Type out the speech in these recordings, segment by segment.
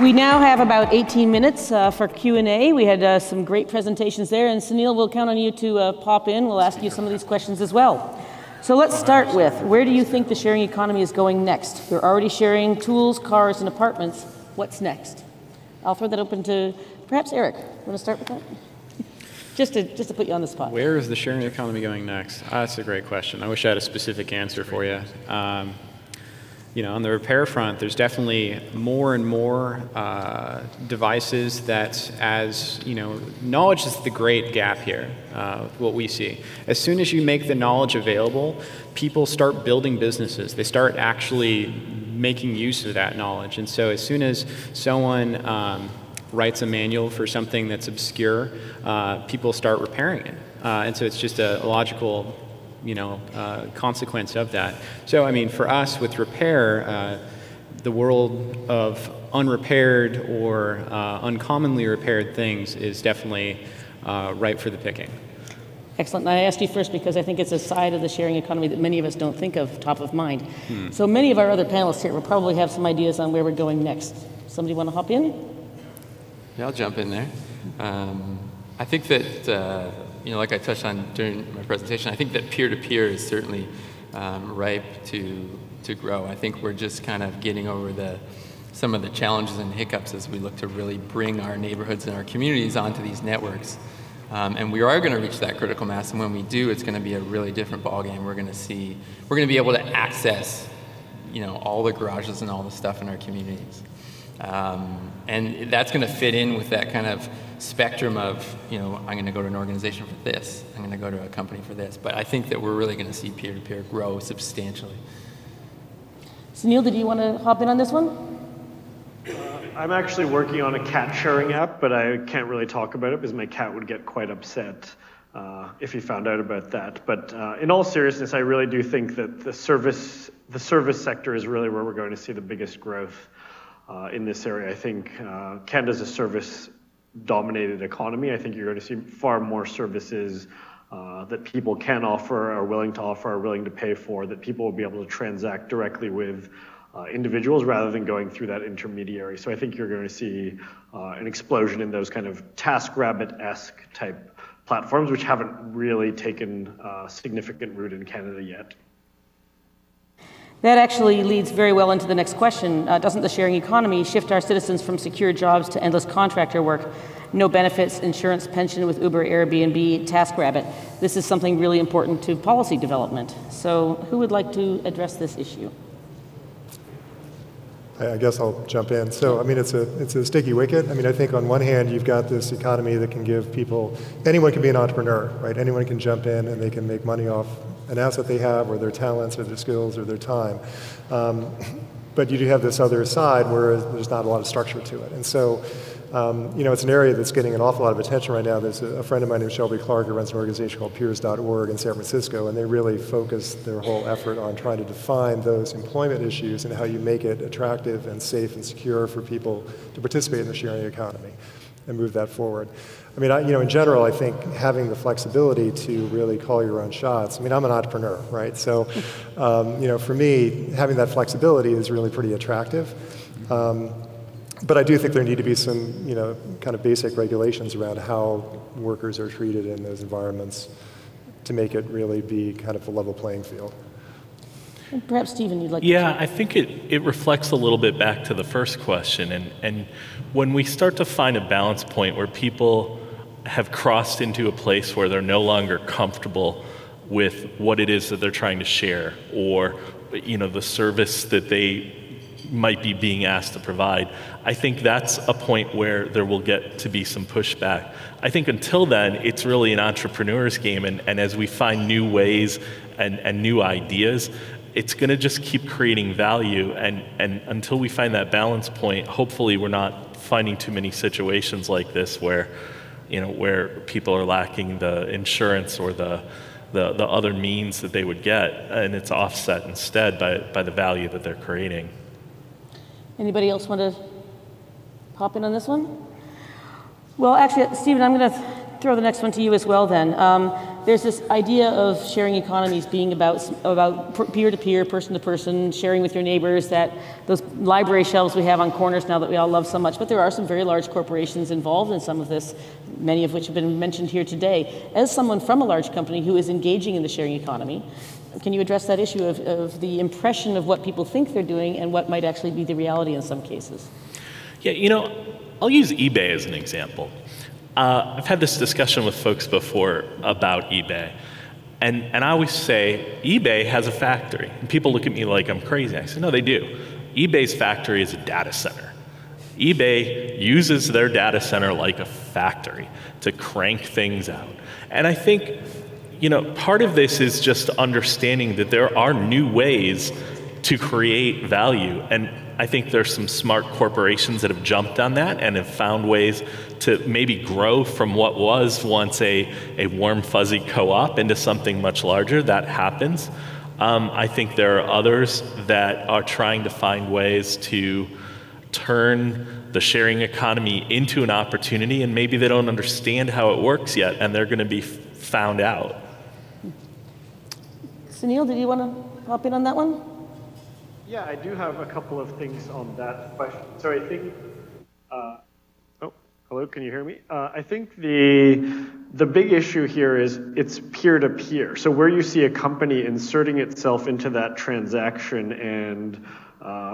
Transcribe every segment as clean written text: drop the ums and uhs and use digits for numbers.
We now have about 18 minutes for Q&A. We had some great presentations there, and Sunil, we'll count on you to pop in. We'll ask you some of these questions as well. So let's start with, where do you think the sharing economy is going next? We're already sharing tools, cars, and apartments. What's next? I'll throw that open to perhaps Eric. Want to start with that? Just to put you on the spot. Where is the sharing economy going next? That's a great question. I wish I had a specific answer for you. You know, on the repair front, there's definitely more and more devices that, as you know, knowledge is the great gap here, what we see. As soon as you make the knowledge available, people start building businesses. They start actually making use of that knowledge. And so as soon as someone writes a manual for something that's obscure, people start repairing it. And so it's just a logical consequence of that. So, I mean, for us with repair, the world of unrepaired or uncommonly repaired things is definitely ripe for the picking. Excellent. I asked you first because I think it's a side of the sharing economy that many of us don't think of top of mind. So many of our other panelists here will probably have some ideas on where we're going next. Somebody want to hop in? Yeah, I'll jump in there. I think that like I touched on during my presentation, I think that peer-to-peer is certainly ripe to grow. I think we're just kind of getting over some of the challenges and hiccups as we look to really bring our neighborhoods and our communities onto these networks. And we are going to reach that critical mass, and when we do, it's going to be a really different ballgame. We're going to be able to access, all the garages and all the stuff in our communities. And that's going to fit in with that kind of spectrum of, I'm going to go to an organization for this, I'm going to go to a company for this. But I think that we're really going to see peer-to-peer grow substantially. Sunil, did you want to hop in on this one? I'm actually working on a cat sharing app, but I can't really talk about it because my cat would get quite upset if he found out about that. But in all seriousness, I really do think that the service sector is really where we're going to see the biggest growth in this area. I think Canada's a service-dominated economy. I think you're going to see far more services that people can offer, are willing to offer, are willing to pay for, that people will be able to transact directly with individuals rather than going through that intermediary. So I think you're going to see an explosion in those kind of TaskRabbit-esque type platforms, which haven't really taken significant root in Canada yet. That actually leads very well into the next question. Doesn't the sharing economy shift our citizens from secure jobs to endless contractor work? No benefits, insurance, pension with Uber, Airbnb, TaskRabbit. This is something really important to policy development. So who would like to address this issue? I guess I'll jump in. So, I mean, it's a sticky wicket. I mean, I think on one hand, you've got this economy that can give people, anyone can be an entrepreneur, right? Anyone can jump in and they can make money off an asset they have or their talents or their skills or their time. But you do have this other side where there's not a lot of structure to it. And so, it's an area that's getting an awful lot of attention right now. There's a friend of mine named Shelby Clark who runs an organization called peers.org in San Francisco, and they really focus their whole effort on trying to define those employment issues and how you make it attractive and safe and secure for people to participate in the sharing economy and move that forward. I mean, in general, I think having the flexibility to really call your own shots. I mean, I'm an entrepreneur, right? So, for me, having that flexibility is really pretty attractive. But I do think there need to be some, kind of basic regulations around how workers are treated in those environments to make it really be kind of a level playing field. And perhaps, Stephen, you'd like to... Yeah, I think it reflects a little bit back to the first question. And when we start to find a balance point where people have crossed into a place where they're no longer comfortable with what it is that they're trying to share or, the service that they might be being asked to provide, I think that's a point where there will get to be some pushback. I think until then, it's really an entrepreneur's game, and as we find new ways and new ideas, it's going to just keep creating value, and until we find that balance point, hopefully we're not finding too many situations like this where, where people are lacking the insurance or the other means that they would get, and it's offset instead by the value that they're creating. Anybody else want to hop in on this one? Well, actually, Stephen, I'm going to throw the next one to you as well then. there's this idea of sharing economies being about peer-to-peer, person-to-person, sharing with your neighbors, that those library shelves we have on corners now that we all love so much, but there are some very large corporations involved in some of this, many of which have been mentioned here today. As someone from a large company who is engaging in the sharing economy, can you address that issue of the impression of what people think they're doing and what might actually be the reality in some cases? Yeah, you know, I'll use eBay as an example. I've had this discussion with folks before about eBay. And I always say, eBay has a factory. And people look at me like I'm crazy. I say, no, they do. eBay's factory is a data center. eBay uses their data center like a factory to crank things out. And I think, you know, part of this is just understanding that there are new ways to create value. And I think there's some smart corporations that have jumped on that and have found ways to maybe grow from what was once a warm, fuzzy co-op into something much larger. That happens. I think there are others that are trying to find ways to turn the sharing economy into an opportunity, and maybe they don't understand how it works yet, and they're going to be found out. Sunil, did you want to hop in on that one? Yeah, I do have a couple of things on that question. So I think, oh, hello, can you hear me? I think the big issue here is it's peer-to-peer. So where you see a company inserting itself into that transaction and,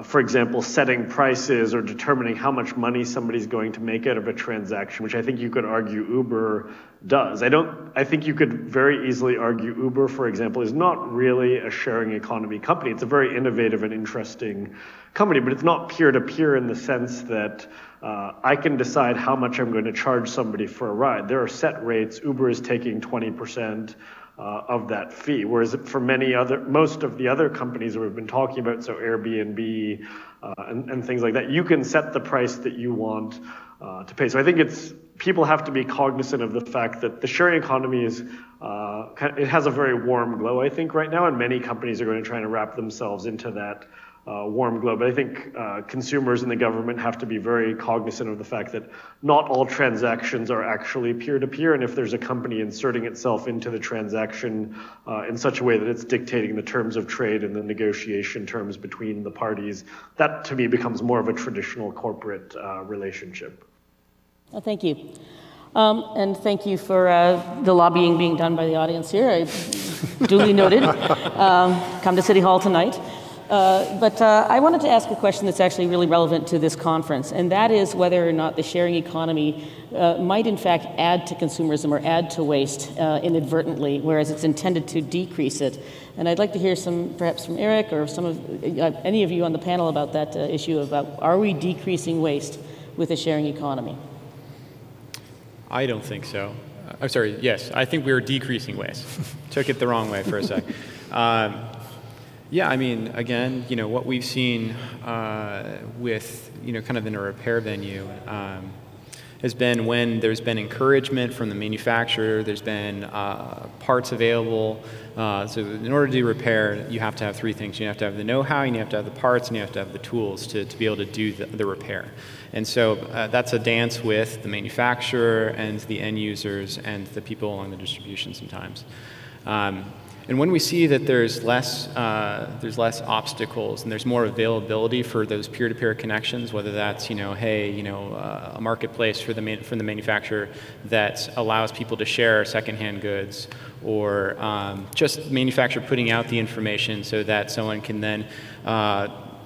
for example, setting prices or determining how much money somebody's going to make out of a transaction, which I think you could argue Uber does. I think you could very easily argue Uber, for example, is not really a sharing economy company. It's a very innovative and interesting company, but it's not peer-to-peer in the sense that I can decide how much I'm going to charge somebody for a ride. There are set rates. Uber is taking 20% of that fee, whereas for most of the other companies that we've been talking about, so Airbnb and things like that, you can set the price that you want to pay. So I think people have to be cognizant of the fact that the sharing economy it has a very warm glow, I think, right now, and many companies are going to try to wrap themselves into that warm glow. But I think consumers and the government have to be very cognizant of the fact that not all transactions are actually peer-to-peer, and if there's a company inserting itself into the transaction in such a way that it's dictating the terms of trade and the negotiation terms between the parties, that to me becomes more of a traditional corporate relationship. Well, thank you. And thank you for the lobbying being done by the audience here. I duly noted. Come to City Hall tonight. But I wanted to ask a question that's actually really relevant to this conference, and that is whether or not the sharing economy might in fact add to consumerism or add to waste inadvertently, whereas it's intended to decrease it. And I'd like to hear perhaps from Eric or any of you on the panel about that issue about, are we decreasing waste with a sharing economy? I don't think so. I'm sorry, yes, I think we are decreasing waste. Took it the wrong way for a sec. Yeah, I mean, again, you know, what we've seen with, you know, kind of in a repair venue has been when there's been encouragement from the manufacturer, there's been parts available. So in order to do repair, you have to have three things. You have to have the know-how, and you have to have the parts, and you have to have the tools to be able to do the repair. And so that's a dance with the manufacturer and the end users and the people along the distribution sometimes. And when we see that there's less obstacles and there's more availability for those peer-to-peer connections, whether that's, you know, hey, you know, a marketplace from the manufacturer that allows people to share secondhand goods, or just manufacturer putting out the information so that someone can then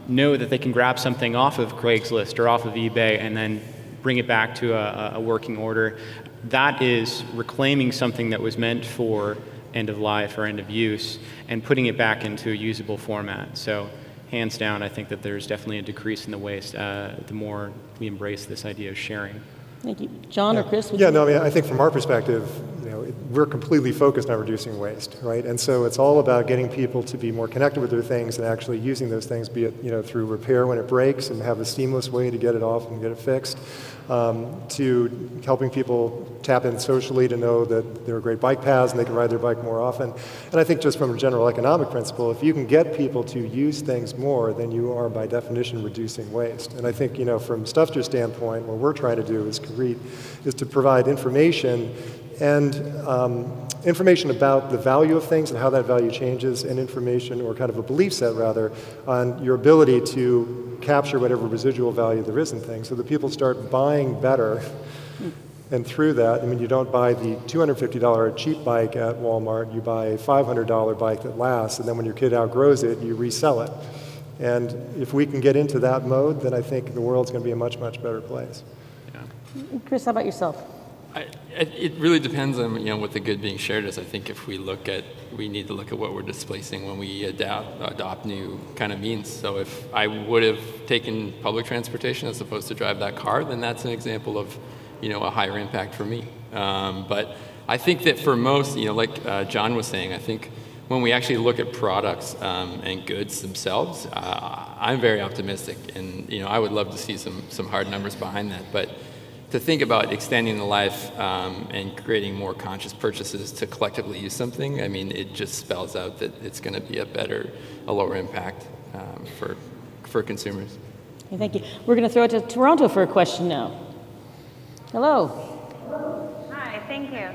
know that they can grab something off of Craigslist or off of eBay and then bring it back to a working order. That is reclaiming something that was meant for end of life or end of use and putting it back into a usable format. So hands down, I think that there's definitely a decrease in the waste the more we embrace this idea of sharing. Thank you. John or Chris? Yeah, no, I mean, I think from our perspective, you know, we're completely focused on reducing waste, right? And so it's all about getting people to be more connected with their things and actually using those things, be it, you know, through repair when it breaks and have a seamless way to get it off and get it fixed, to helping people tap in socially to know that there are great bike paths and they can ride their bike more often. And I think just from a general economic principle, if you can get people to use things more, then you are by definition reducing waste. And I think, you know, from Stuffster's standpoint, what we're trying to do is to provide information and information about the value of things and how that value changes, and information, or kind of a belief set rather, on your ability to capture whatever residual value there is in things, so that people start buying better. And through that, I mean, you don't buy the $250 cheap bike at Walmart, you buy a $500 bike that lasts, and then when your kid outgrows it, you resell it. And if we can get into that mode, then I think the world's going to be a much, much better place. Yeah. Chris, how about yourself? It really depends on what the good being shared is. I think if we need to look at what we're displacing when we adopt new kind of means. So if I would have taken public transportation as opposed to drive that car, then that's an example of a higher impact for me. But I think that for most, like John was saying, I think when we actually look at products and goods themselves, I'm very optimistic, and I would love to see some hard numbers behind that. But to think about extending the life and creating more conscious purchases to collectively use something, I mean, it just spells out that it's going to be a lower impact for consumers. Okay, thank you. We're going to throw it to Toronto for a question now. Hello. Hi, thank you.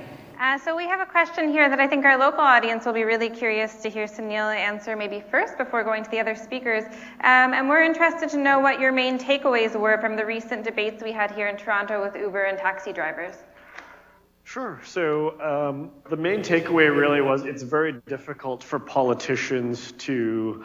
So we have a question here that I think our local audience will be really curious to hear Sunil answer maybe first before going to the other speakers. And we're interested to know what your main takeaways were from the recent debates we had here in Toronto with Uber and taxi drivers. Sure. So the main takeaway really was it's very difficult for politicians to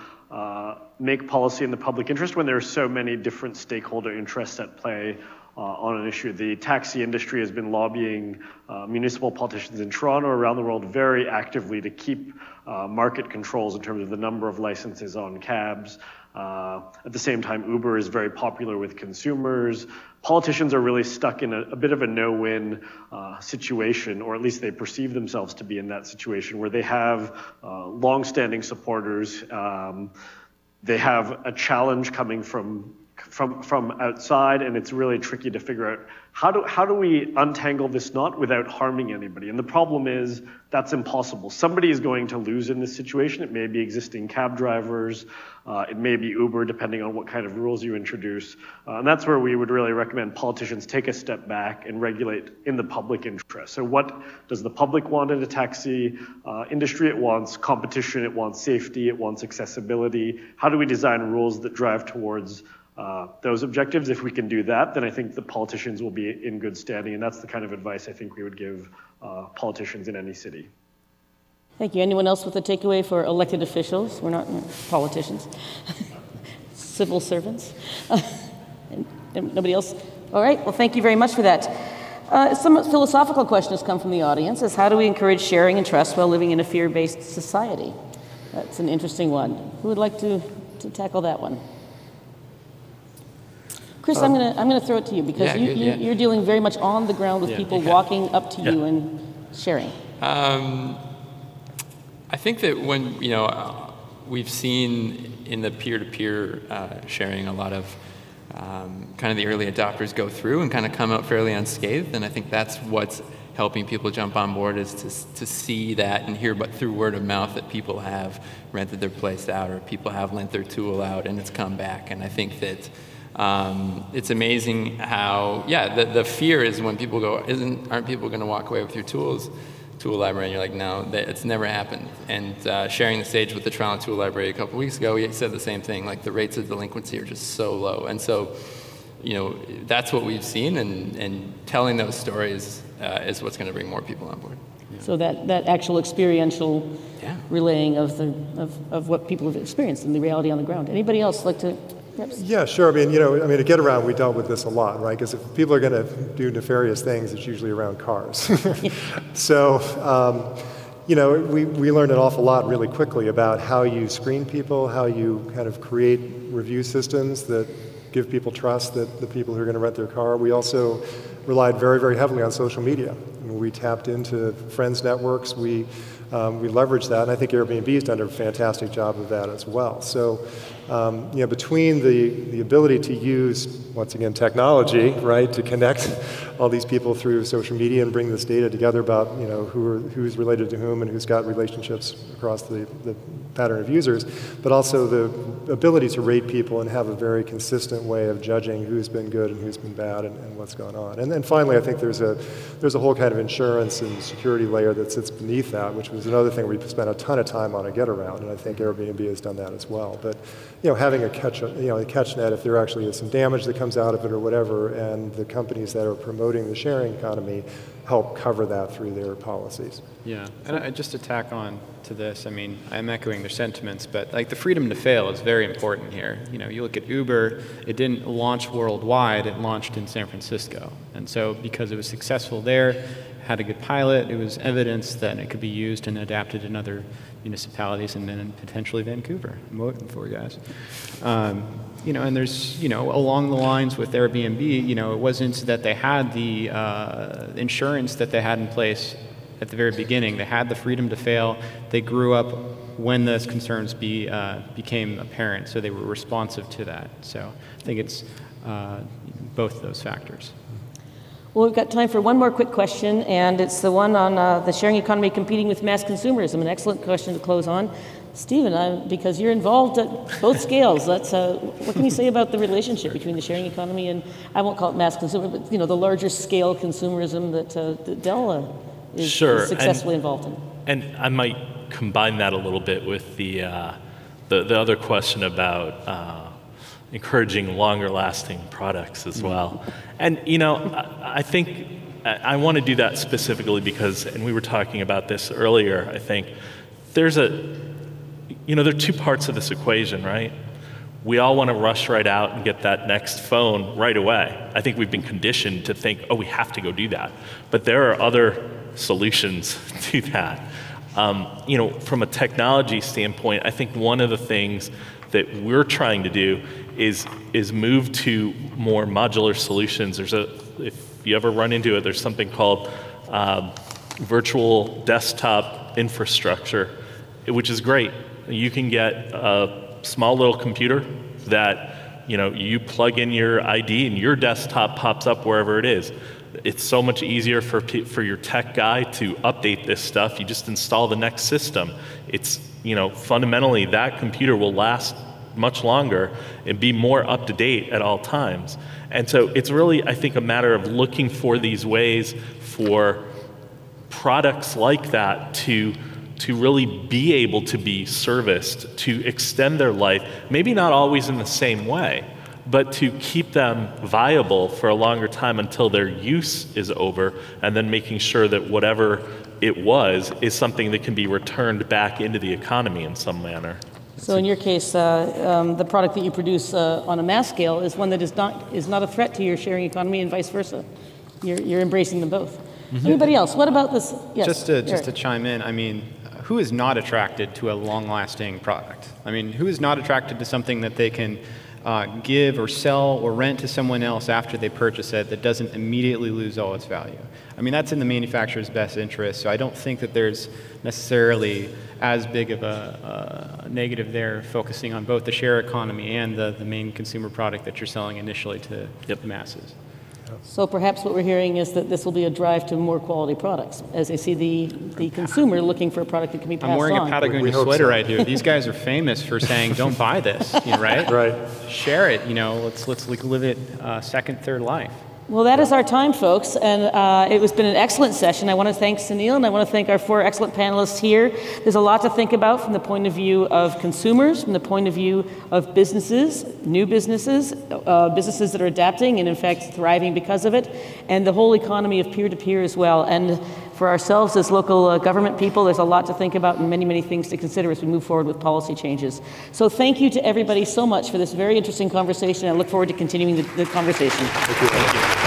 make policy in the public interest when there are so many different stakeholder interests at play on an issue. The taxi industry has been lobbying municipal politicians in Toronto, around the world, very actively to keep market controls in terms of the number of licenses on cabs. At the same time, Uber is very popular with consumers. Politicians are really stuck in a bit of a no-win situation, or at least they perceive themselves to be in that situation, where they have long-standing supporters. They have a challenge coming from outside, and it's really tricky to figure out how do we untangle this knot without harming anybody. And the problem is that's impossible. Somebody is going to lose in this situation. It may be existing cab drivers, it may be Uber, depending on what kind of rules you introduce. And that's where we would really recommend politicians take a step back and regulate in the public interest. So what does the public want in a taxi industry? It wants competition, it wants safety, it wants accessibility. How do we design rules that drive towards those objectives? If we can do that, then I think the politicians will be in good standing, and that's the kind of advice I think we would give politicians in any city. Thank you. Anyone else with a takeaway for elected officials? We're not politicians. Civil servants? Nobody else? All right. Well, thank you very much for that. Some philosophical questions come from the audience, as how do we encourage sharing and trust while living in a fear-based society? That's an interesting one. Who would like to tackle that one? Chris, I'm gonna throw it to you, because you're dealing very much on the ground with people walking up to you and sharing. I think that when we've seen in the peer-to-peer sharing a lot of kind of the early adopters go through and kind of come out fairly unscathed, and I think that's what's helping people jump on board, is to see that and hear through word of mouth that people have rented their place out, or people have lent their tool out and it's come back. And I think that it's amazing how, the fear is when people go, aren't people going to walk away with your tool library? And you're like, no, it's never happened. And sharing the stage with the Toronto Tool Library a couple weeks ago, we said the same thing, like the rates of delinquency are just so low. And so, that's what we've seen, and telling those stories is what's going to bring more people on board. Yeah. So that actual experiential relaying of what people have experienced and the reality on the ground. Anybody else like to? Yeah, sure. I mean, at Get Around, we dealt with this a lot, right? Because if people are going to do nefarious things, it's usually around cars. So, we learned an awful lot really quickly about how you screen people, how you kind of create review systems that give people trust that the people who are going to rent their car. We also relied very, very heavily on social media. We tapped into friends networks. We leveraged that, and I think Airbnb has done a fantastic job of that as well. So between the ability to use, once again, technology, right, to connect all these people through social media and bring this data together about, who's related to whom and who's got relationships across the pattern of users, but also the ability to rate people and have a very consistent way of judging who's been good and who's been bad and what's going on. And then finally, I think there's a whole kind of insurance and security layer that sits beneath that, which was another thing we spent a ton of time on a get around, and I think Airbnb has done that as well. But having a catch net if there actually is some damage that comes out of it or whatever, and the companies that are promoting the sharing economy help cover that through their policies. Yeah, and just to tack on to this, I mean, I'm echoing their sentiments, but like the freedom to fail is very important here. You look at Uber, it didn't launch worldwide, it launched in San Francisco. And so because it was successful there, had a good pilot, it was evidence that it could be used and adapted in other municipalities and then potentially Vancouver. I'm voting for you guys. And there's, along the lines with Airbnb, it wasn't that they had the insurance that they had in place at the very beginning. They had the freedom to fail. They grew up when those concerns became apparent, so they were responsive to that. So I think it's both of those factors. Well, we've got time for one more quick question, and it's the one on the sharing economy competing with mass consumerism. An excellent question to close on. Stephen, because you're involved at both scales, what can you say about the relationship between the sharing economy and, I won't call it mass consumer, but the larger scale consumerism that Dell is successfully involved in? And I might combine that a little bit with the other question about encouraging longer lasting products as well. And I think I want to do that specifically because, and we were talking about this earlier, I think there are two parts of this equation, right? We all want to rush right out and get that next phone right away. I think we've been conditioned to think, we have to go do that. But there are other solutions to that. From a technology standpoint, I think one of the things that we're trying to do is move to more modular solutions. If you ever run into it, there's something called virtual desktop infrastructure, which is great. You can get a small little computer that you plug in your ID and your desktop pops up wherever it is. It's so much easier for your tech guy to update this stuff. You just install the next system. It's fundamentally that computer will last much longer and be more up to date at all times. And so it's really, I think, a matter of looking for these ways for products like that to really be able to be serviced, to extend their life, maybe not always in the same way, but to keep them viable for a longer time until their use is over, and then making sure that whatever it was is something that can be returned back into the economy in some manner. So in your case, the product that you produce on a mass scale is one that is not a threat to your sharing economy and vice versa. You're embracing them both. Mm-hmm. Anybody else? What about this? Yes, just to chime in, I mean, who is not attracted to a long-lasting product? I mean, who is not attracted to something that they can give or sell or rent to someone else after they purchase it that doesn't immediately lose all its value? I mean, that's in the manufacturer's best interest, so I don't think that there's necessarily as big of a negative there, focusing on both the share economy and the main consumer product that you're selling initially to the masses. So perhaps what we're hearing is that this will be a drive to more quality products, as they see the consumer looking for a product that can be passed on. I'm wearing a Patagonia sweater right here. These guys are famous for saying, don't buy this, right? Right. Share it, let's live it second, third life. Well, that is our time, folks, and it has been an excellent session. I want to thank Sunil, and I want to thank our 4 excellent panelists here. There's a lot to think about from the point of view of consumers, from the point of view of businesses, new businesses, businesses that are adapting and, in fact, thriving because of it, and the whole economy of peer-to-peer as well. And for ourselves as local government people, there's a lot to think about and many, many things to consider as we move forward with policy changes. So thank you to everybody so much for this very interesting conversation. I look forward to continuing the conversation. Thank you.